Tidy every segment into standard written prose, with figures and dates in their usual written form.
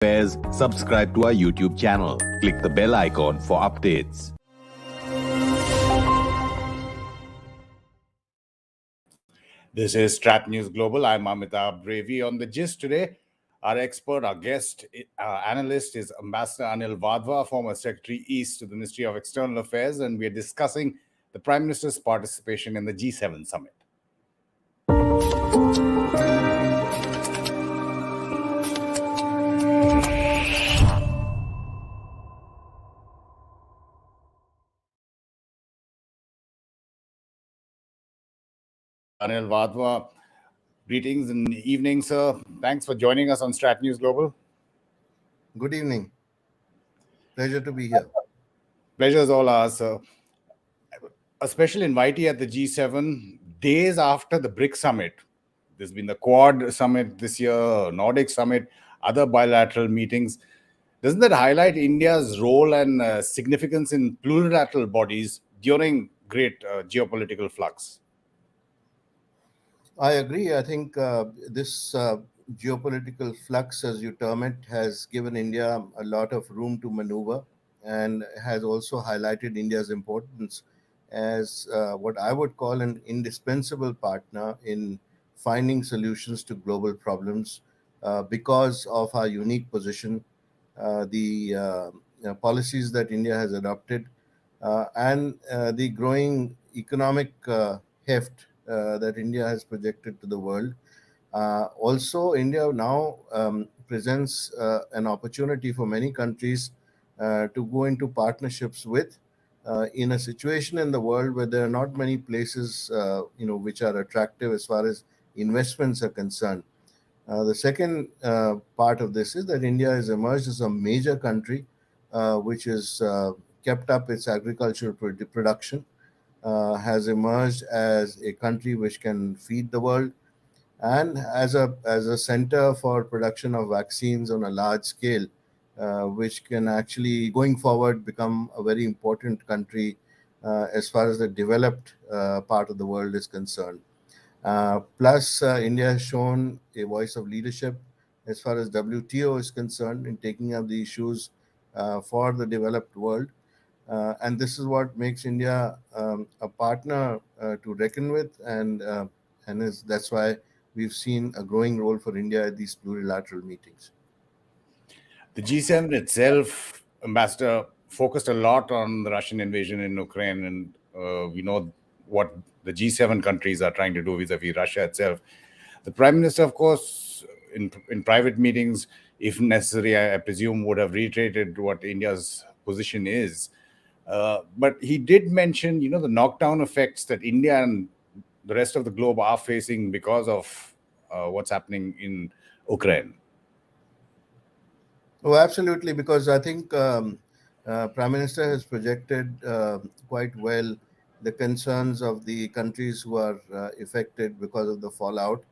Affairs, subscribe to our YouTube channel. Click the bell icon for updates. This is StratNews Global. I'm Amitabh. Revi on the gist today. Our expert, our guest, analyst is Ambassador Anil Wadhwa, former Secretary East to the Ministry of External Affairs, and we are discussing the Prime Minister's participation in the G7 summit. Anil Wadhwa, greetings and evening, sir. Thanks for joining us on StratNews Global. Good evening. Pleasure to be here. Pleasure is all ours, sir. A special invitee at the G7 days after the BRICS summit. There's been the Quad summit this year, Nordic Summit, other bilateral meetings. Doesn't that highlight India's role and significance in plurilateral bodies during great geopolitical flux? I agree. I think this geopolitical flux, as you term it, has given India a lot of room to maneuver and has also highlighted India's importance as what I would call an indispensable partner in finding solutions to global problems because of our unique position, the policies that India has adopted, and the growing economic heft that India has projected to the world. Also, India now presents an opportunity for many countries to go into partnerships with in a situation in the world where there are not many places which are attractive as far as investments are concerned. The second part of this is that India has emerged as a major country which has kept up its agricultural production, has emerged as a country which can feed the world, and as a center for production of vaccines on a large scale, which can actually, going forward, become a very important country as far as the developed part of the world is concerned. Plus, India has shown a voice of leadership as far as WTO is concerned in taking up the issues for the developed world. And this is what makes India a partner to reckon with, and that's why we've seen a growing role for India at these plurilateral meetings. The G7 itself, Ambassador, focused a lot on the Russian invasion in Ukraine, and we know what the G7 countries are trying to do vis-a-vis Russia itself. The Prime Minister, of course, in private meetings, if necessary, I presume, would have reiterated what India's position is. But he did mention, the knockdown effects that India and the rest of the globe are facing because of what's happening in Ukraine. Oh, absolutely, because I think Prime Minister has projected quite well the concerns of the countries who are affected because of the fallout,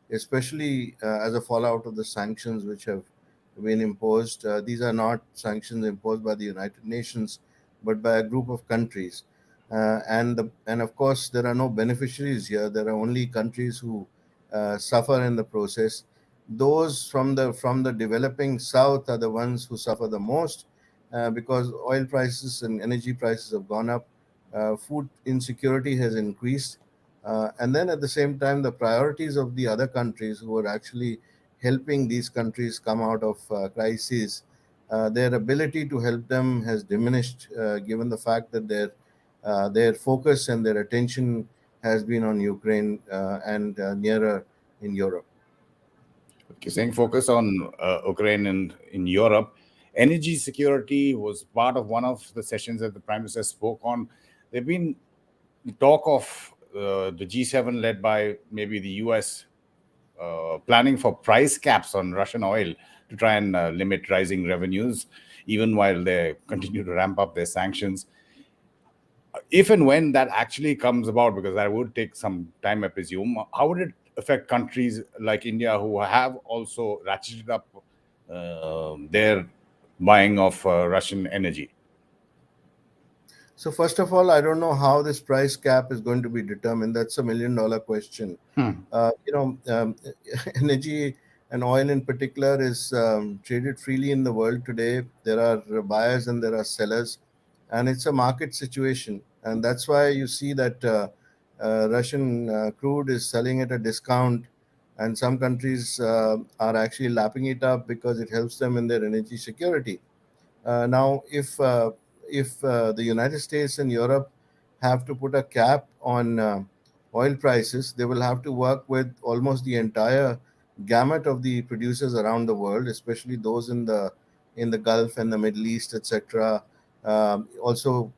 especially as a fallout of the sanctions which have been imposed. These are not sanctions imposed by the United Nations, but by a group of countries. And of course, there are no beneficiaries here. There are only countries who suffer in the process. Those from the developing south are the ones who suffer the most because oil prices and energy prices have gone up, food insecurity has increased, and then at the same time the priorities of the other countries who are actually helping these countries come out of crises, their ability to help them has diminished given the fact that their focus and their attention has been on Ukraine and nearer in Europe. Okay, saying focus on Ukraine and in Europe, energy security was part of one of the sessions that the Prime Minister spoke on. There've been talk of the G7 led by maybe the US planning for price caps on Russian oil to try and limit rising revenues, even while they continue to ramp up their sanctions. If and when that actually comes about, because that would take some time, I presume, how would it affect countries like India who have also ratcheted up their buying of Russian energy? So first of all, I don't know how this price cap is going to be determined. That's $1 million question. Energy and oil in particular is traded freely in the world today. There are buyers and there are sellers, and it's a market situation. And that's why you see that Russian crude is selling at a discount, and some countries are actually lapping it up because it helps them in their energy security. Now, if the United States and Europe have to put a cap on oil prices, they will have to work with almost the entire gamut of the producers around the world, especially those in the Gulf and the Middle East, etc. Also,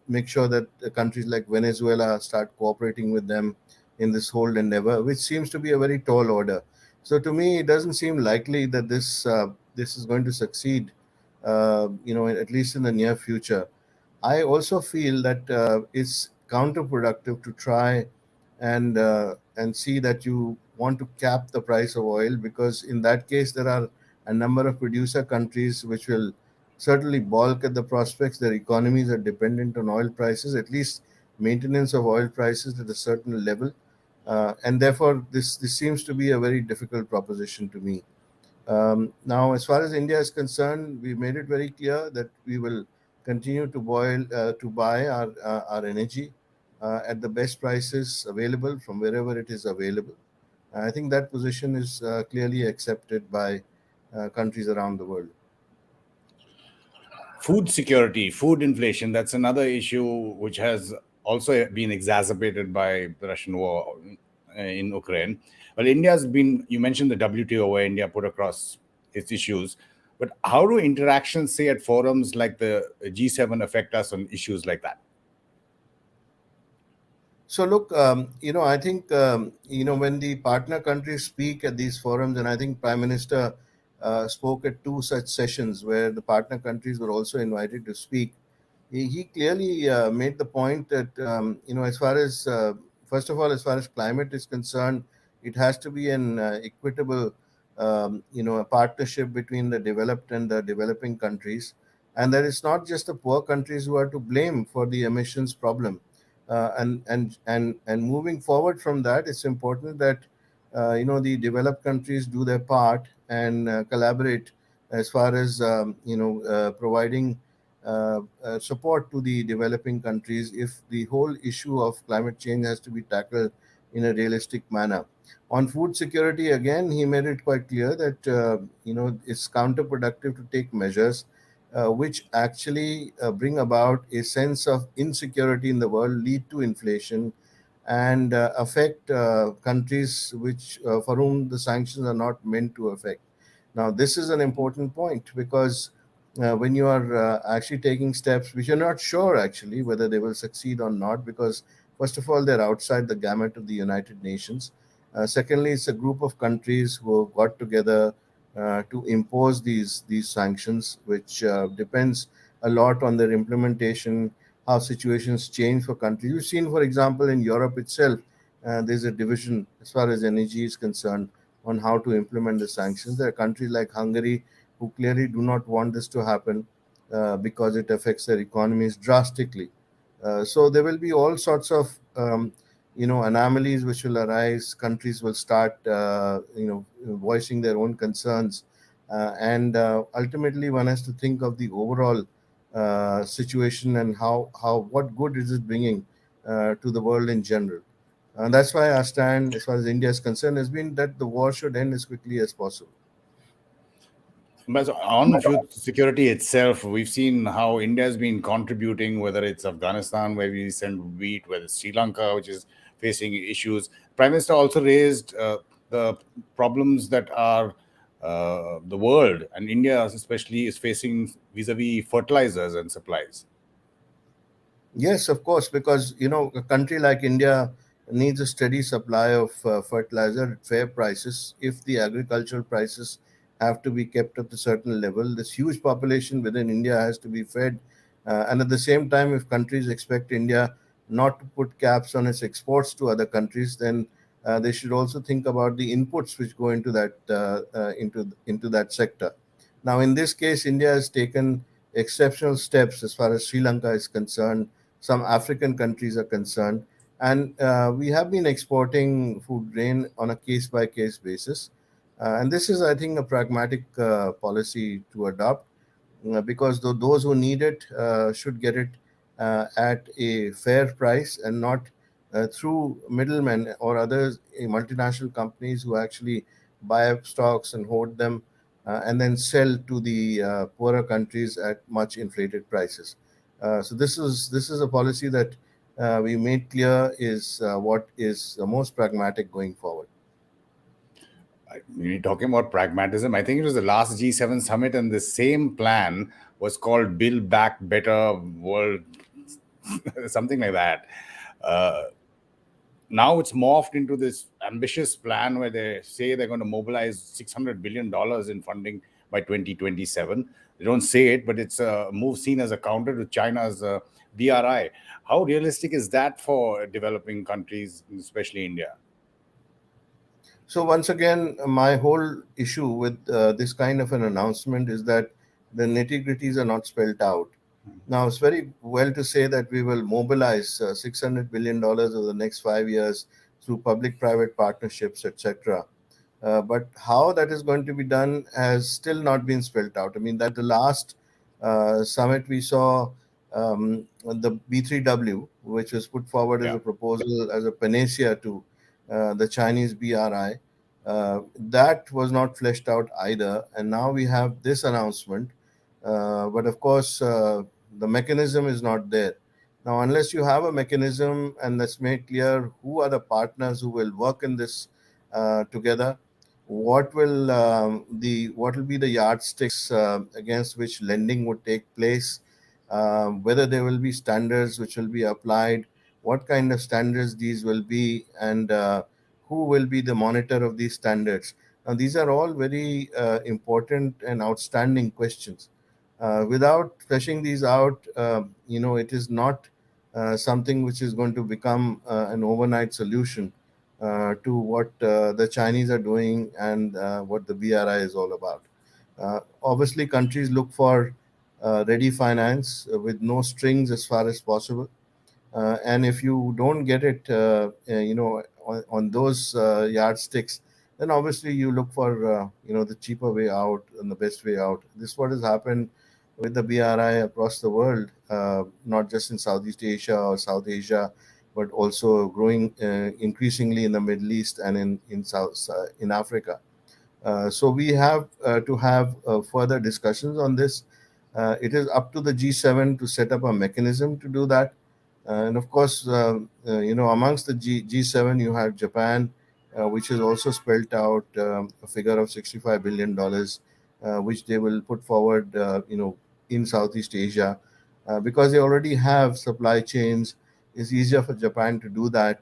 make sure that countries like Venezuela start cooperating with them in this whole endeavor, which seems to be a very tall order. So, to me, it doesn't seem likely that this is going to succeed, at least in the near future. I also feel that it's counterproductive to try and see that you want to cap the price of oil, because in that case there are a number of producer countries which will certainly balk at the prospects. Their economies are dependent on oil prices, at least maintenance of oil prices at a certain level, and therefore this seems to be a very difficult proposition to me. Now, as far as India is concerned, we made it very clear that we will continue to buy our energy at the best prices available from wherever it is available. I think that position is clearly accepted by countries around the world. Food security, food inflation, that's another issue which has also been exacerbated by the Russian war in Ukraine. Well, India's been, you mentioned the WTO where India put across its issues, but how do interactions, say, at forums like the G7 affect us on issues like that? So look, I think when the partner countries speak at these forums, and I think Prime Minister spoke at two such sessions where the partner countries were also invited to speak. He clearly made the point that as far as first of all, as far as climate is concerned, it has to be an equitable a partnership between the developed and the developing countries, and that it's not just the poor countries who are to blame for the emissions problem. And moving forward from that, it's important that the developed countries do their part and collaborate as far as providing support to the developing countries if the whole issue of climate change has to be tackled in a realistic manner. On food security, again, he made it quite clear that it's counterproductive to take measures which actually bring about a sense of insecurity in the world, lead to inflation, and affect countries for whom the sanctions are not meant to affect. Now, this is an important point because when you are actually taking steps which you're not sure actually whether they will succeed or not, because first of all, they're outside the gamut of the United Nations. Secondly, it's a group of countries who have got together to impose these sanctions, which depends a lot on their implementation, how situations change for countries. You've seen, for example, in Europe itself, there's a division as far as energy is concerned on how to implement the sanctions. There are countries like Hungary who clearly do not want this to happen because it affects their economies drastically. So there will be all sorts of anomalies which will arise. Countries will start voicing their own concerns, and ultimately one has to think of the overall situation and how what good is it bringing to the world in general. And that's why our stand, as far as India is concerned, has been that the war should end as quickly as possible. But on food security itself, we've seen how India has been contributing, whether it's Afghanistan, where we send wheat, whether it's Sri Lanka, which is facing issues. Prime Minister also raised the problems that are the world, and India especially is facing vis-a-vis fertilizers and supplies. Yes, of course, because a country like India needs a steady supply of fertilizer at fair prices. If the agricultural prices have to be kept at a certain level, this huge population within India has to be fed. And at the same time, if countries expect India not to put caps on its exports to other countries, then they should also think about the inputs which go into into that sector. Now, in this case, India has taken exceptional steps as far as Sri Lanka is concerned, some African countries are concerned, and we have been exporting food grain on a case by case basis. And this is, I think, a pragmatic policy to adopt, because those who need it should get it at a fair price, and not through middlemen or others, multinational companies who actually buy up stocks and hoard them, and then sell to the poorer countries at much inflated prices. So this is a policy that we made clear is what is the most pragmatic going forward. When you're talking about pragmatism, I think it was the last G7 summit, and the same plan was called Build Back Better World, something like that. Now it's morphed into this ambitious plan where they say they're going to mobilize $600 billion in funding by 2027. They don't say it, but it's a move seen as a counter to China's BRI. How realistic is that for developing countries, especially India? So once again, my whole issue with this kind of an announcement is that the nitty-gritties are not spelled out. Now, it's very well to say that we will mobilize $600 billion over the next 5 years through public-private partnerships, etc. But how that is going to be done has still not been spelled out. I mean, that the last summit we saw, the B3W, which was put forward as Yeah. a proposal, as a panacea to the Chinese BRI, that was not fleshed out either. And now we have this announcement. But of course, the mechanism is not there. Now, unless you have a mechanism, and let's make clear who are the partners who will work in this together, what will be the yardsticks against which lending would take place, whether there will be standards which will be applied, what kind of standards these will be, and who will be the monitor of these standards. Now, these are all very important and outstanding questions. Without fleshing these out, it is not something which is going to become an overnight solution to what the Chinese are doing, and what the BRI is all about. Obviously, countries look for ready finance with no strings as far as possible. And if you don't get it, on those yardsticks, then obviously you look for the cheaper way out and the best way out. This is what has happened with the BRI across the world, not just in Southeast Asia or South Asia, but also growing increasingly in the Middle East and in Africa. So we have to have further discussions on this. It is up to the G7 to set up a mechanism to do that. And of course, amongst the G7, you have Japan, which has also spelled out a figure of $65 billion, which they will put forward, in Southeast Asia, because they already have supply chains. It's easier for Japan to do that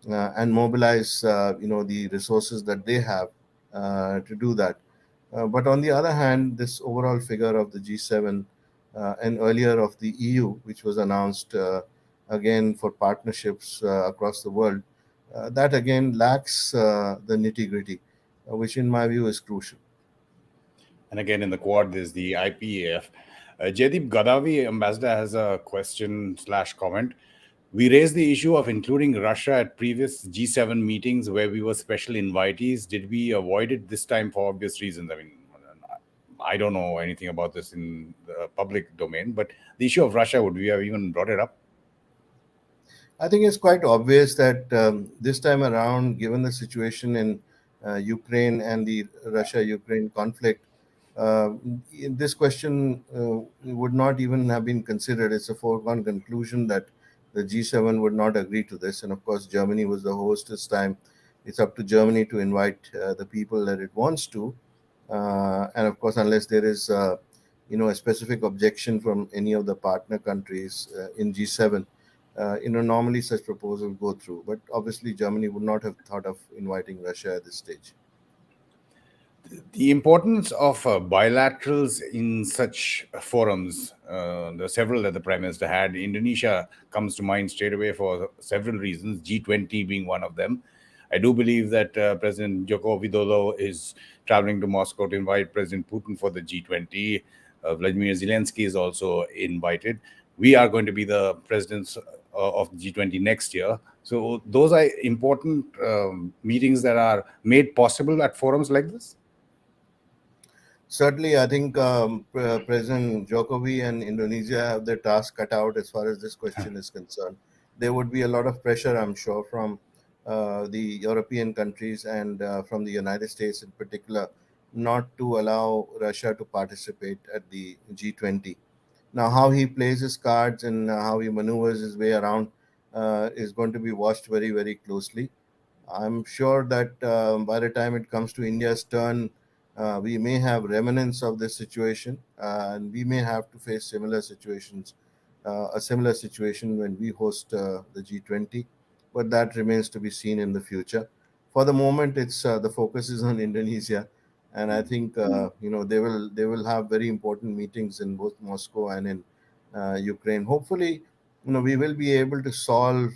and mobilize, the resources that they have to do that. But on the other hand, this overall figure of the G7 and earlier of the EU, which was announced again for partnerships across the world, that again lacks the nitty gritty, which in my view is crucial. And again, in the Quad, there's the IPAF. Jaideep Gadavi, ambassador, has a question/comment. We raised the issue of including Russia at previous G7 meetings where we were special invitees. Did we avoid it this time for obvious reasons? I mean, I don't know anything about this in the public domain, but the issue of Russia, would we have even brought it up? I think it's quite obvious that this time around, given the situation in Ukraine and the Russia-Ukraine conflict, uh, this question would not even have been considered. It's a foregone conclusion that the G7 would not agree to this. And of course, Germany was the host this time. It's up to Germany to invite the people that it wants to. And of course, unless there is, a specific objection from any of the partner countries in G7, normally such proposals go through. But obviously, Germany would not have thought of inviting Russia at this stage. The importance of bilaterals in such forums, there are several that the Prime Minister had. Indonesia comes to mind straight away for several reasons, G20 being one of them. I do believe that President Joko Widodo is traveling to Moscow to invite President Putin for the G20. Vladimir Zelensky is also invited. We are going to be the presidents of the G20 next year. So those are important meetings that are made possible at forums like this. Certainly, I think President Jokowi and Indonesia have their task cut out as far as this question is concerned. There would be a lot of pressure, I'm sure, from the European countries and from the United States in particular, not to allow Russia to participate at the G20. Now, how he plays his cards and how he maneuvers his way around is going to be watched very, very closely. I'm sure that by the time it comes to India's turn, we may have remnants of this situation, and we may have to face similar situations, a similar situation when we host the G20. But that remains to be seen in the future. For the moment, it's the focus is on Indonesia, and I think they will have very important meetings in both Moscow and in Ukraine. Hopefully, we will be able to solve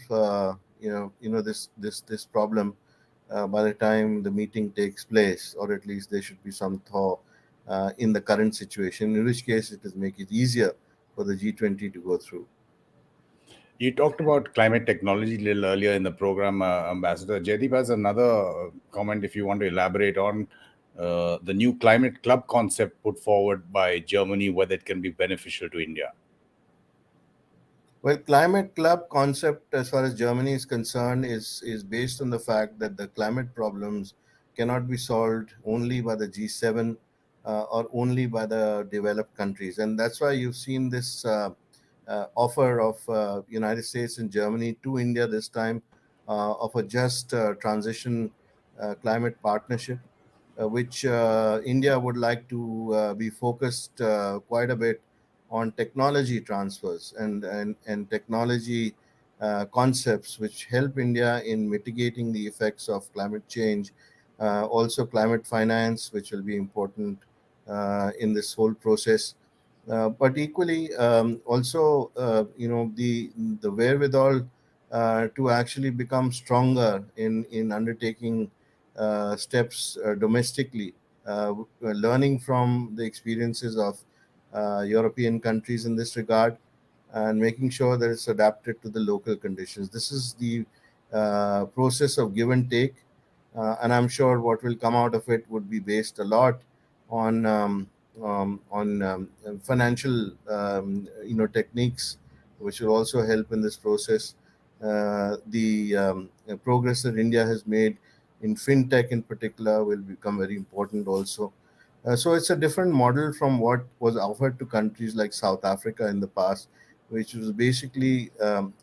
this problem by the time the meeting takes place, or at least there should be some thaw in the current situation, in which case it is make it easier for the G20 to go through. You talked about climate technology a little earlier in the program, Ambassador. Jaideep has another comment if you want to elaborate on the new climate club concept put forward by Germany, whether it can be beneficial to India. Well, climate club concept, as far as Germany is concerned, is based on the fact that the climate problems cannot be solved only by the G7 or only by the developed countries, and that's why you've seen this offer of United States and Germany to India this time of a just transition climate partnership, which India would like to be focused quite a bit on technology transfers and technology concepts which help India in mitigating the effects of climate change. Also, climate finance, which will be important in this whole process. But equally, also, the wherewithal to actually become stronger in undertaking steps domestically, learning from the experiences of European countries in this regard, and making sure that it's adapted to the local conditions. This is the process of give and take, and I'm sure what will come out of it would be based a lot on financial techniques, which will also help in this process. The progress that India has made in fintech, in particular, will become very important also. So it's a different model from what was offered to countries like South Africa in the past, which was basically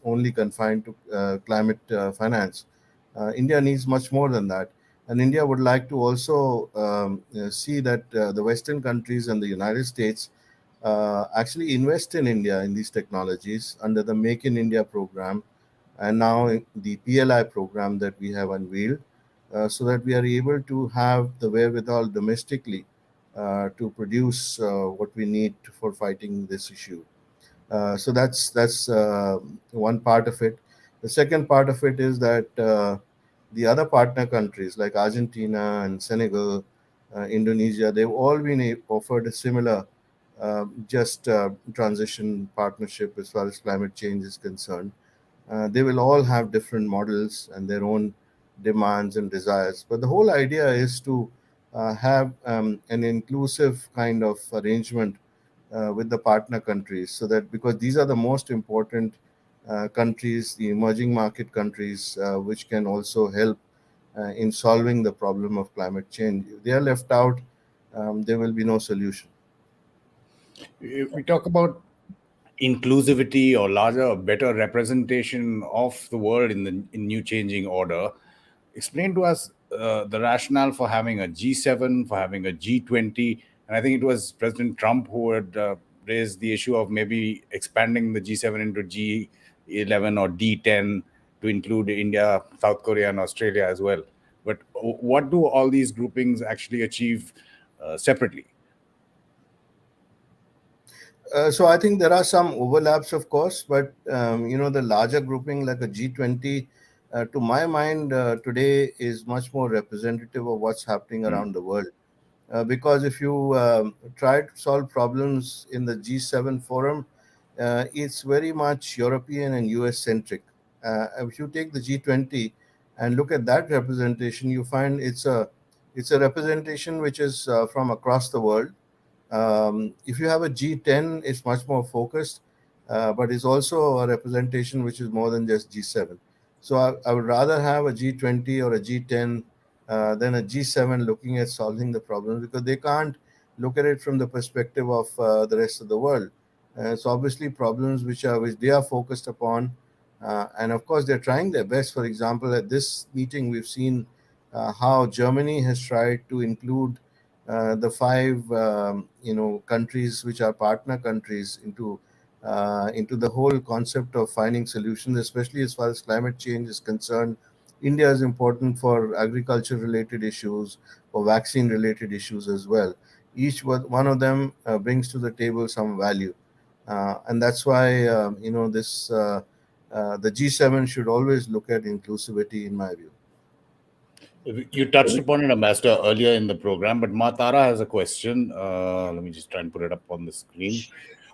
only confined to climate finance. India needs much more than that. And India would like to also see that the Western countries and the United States actually invest in India in these technologies under the Make in India program, and now the PLI program that we have unveiled, so that we are able to have the wherewithal domestically to produce what we need for fighting this issue. So that's one part of it. The second part of it is that the other partner countries like Argentina and Senegal, Indonesia, they've all been offered a similar just transition partnership as far as climate change is concerned. They will all have different models and their own demands and desires. But the whole idea is to have an inclusive kind of arrangement with the partner countries, so that because these are the most important countries, the emerging market countries, which can also help in solving the problem of climate change. If they are left out, there will be no solution. We talk about inclusivity or larger, better representation of the world in new changing order. Explain to us the rationale for having a G7, for having a G20, and I think it was President Trump who had raised the issue of maybe expanding the G7 into G11 or D10 to include India, South Korea, and Australia as well. But what do all these groupings actually achieve separately? So I think there are some overlaps, of course, but the larger grouping like a G20, to my mind, today is much more representative of what's happening around the world. Because if you try to solve problems in the G7 forum, it's very much European and US centric. If you take the G20 and look at that representation, you find it's a representation which is from across the world. If you have a G10, it's much more focused, but it's also a representation which is more than just G7. So I would rather have a G20 or a G10 than a G7 looking at solving the problems, because they can't look at it from the perspective of the rest of the world. So obviously problems which they are focused upon, and of course they're trying their best. For example, at this meeting, we've seen how Germany has tried to include the five countries which are partner countries into the whole concept of finding solutions, especially as far as climate change is concerned. India is important for agriculture related issues, or vaccine related issues as well. Each one of them brings to the table some value, and that's why the G7 should always look at inclusivity, in my view. You touched upon it, Ambassador, earlier in the program, but Matara has a question. Let me just try and put it up on the screen.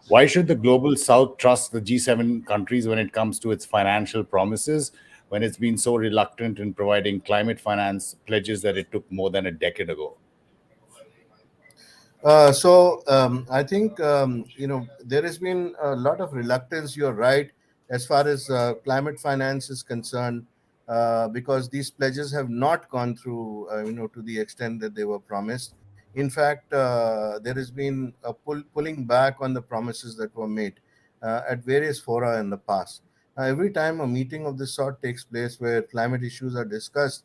Why should the global South trust the G7 countries when it comes to its financial promises, when it's been so reluctant in providing climate finance pledges that it took more than a decade ago? I think there has been a lot of reluctance. You're right, as far as climate finance is concerned, because these pledges have not gone through, to the extent that they were promised. In fact, there has been a pulling back on the promises that were made at various fora in the past. Now, every time a meeting of this sort takes place where climate issues are discussed,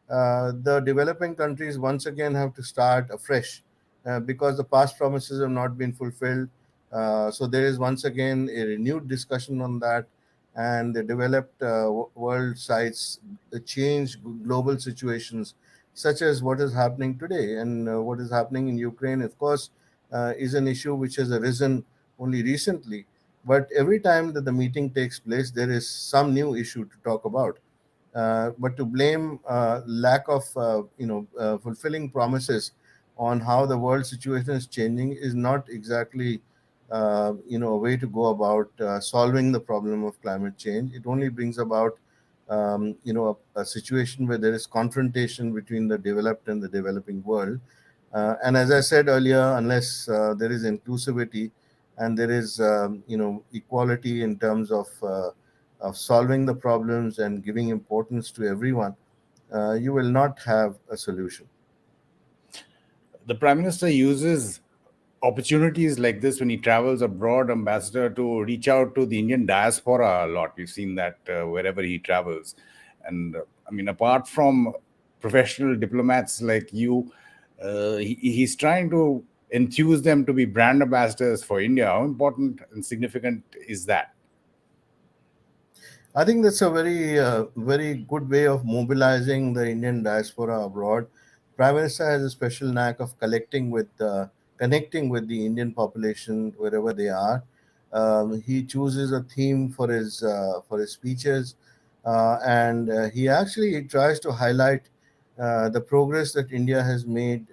the developing countries once again have to start afresh because the past promises have not been fulfilled. So there is once again a renewed discussion on that, and the developed world sites change global situations, such as what is happening today. And what is happening in Ukraine, of course, is an issue which has arisen only recently. But every time that the meeting takes place, there is some new issue to talk about. But to blame lack of fulfilling promises on how the world situation is changing is not exactly a way to go about solving the problem of climate change. It only brings about a situation where there is confrontation between the developed and the developing world. And as I said earlier, unless there is inclusivity and there is equality in terms of solving the problems and giving importance to everyone, you will not have a solution. The Prime Minister uses opportunities like this when he travels abroad, Ambassador, to reach out to the Indian diaspora a lot. We've seen that wherever he travels. And I mean, apart from professional diplomats like you, he's trying to enthuse them to be brand ambassadors for India. How important and significant is that? I think that's a very good way of mobilizing the Indian diaspora abroad. Prime Minister has a special knack of connecting with the Indian population wherever they are. He chooses a theme for his speeches, and he actually tries to highlight the progress that India has made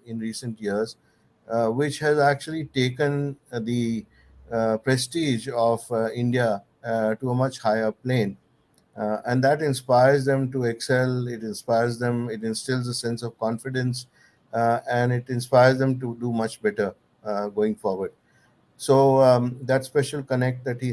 in recent years, which has actually taken the prestige of India to a much higher plane. And that inspires them to excel. It inspires them, it instills a sense of confidence, and it inspires them to do much better going forward. So that special connect that he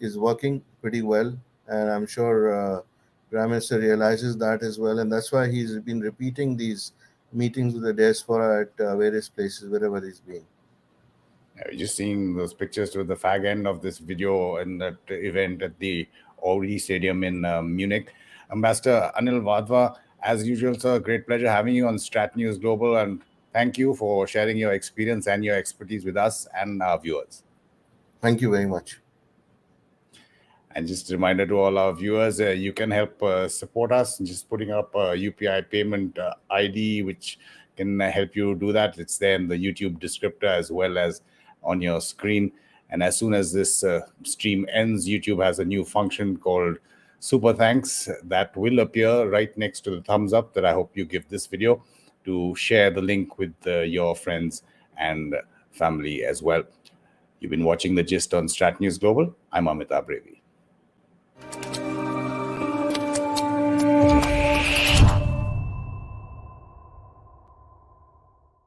is working pretty well, and I'm sure Prime Minister realizes that as well, and that's why he's been repeating these meetings with the diaspora at various places wherever he's been. Just seeing those pictures with the fag end of this video and that event at the Ori Stadium in Munich. Ambassador Anil Wadhwa, as usual, sir, great pleasure having you on StratNews Global, and thank you for sharing your experience and your expertise with us and our viewers. Thank you very much. And just a reminder to all our viewers, you can help support us just putting up a UPI payment ID, which can help you do that. It's there in the YouTube descriptor as well as on your screen. And as soon as this stream ends, YouTube has a new function called Super Thanks that will appear right next to the thumbs up that I hope you give this video, to share the link with your friends and family as well. You've been watching The Gist on StratNews Global. I'm Amitabh Revi.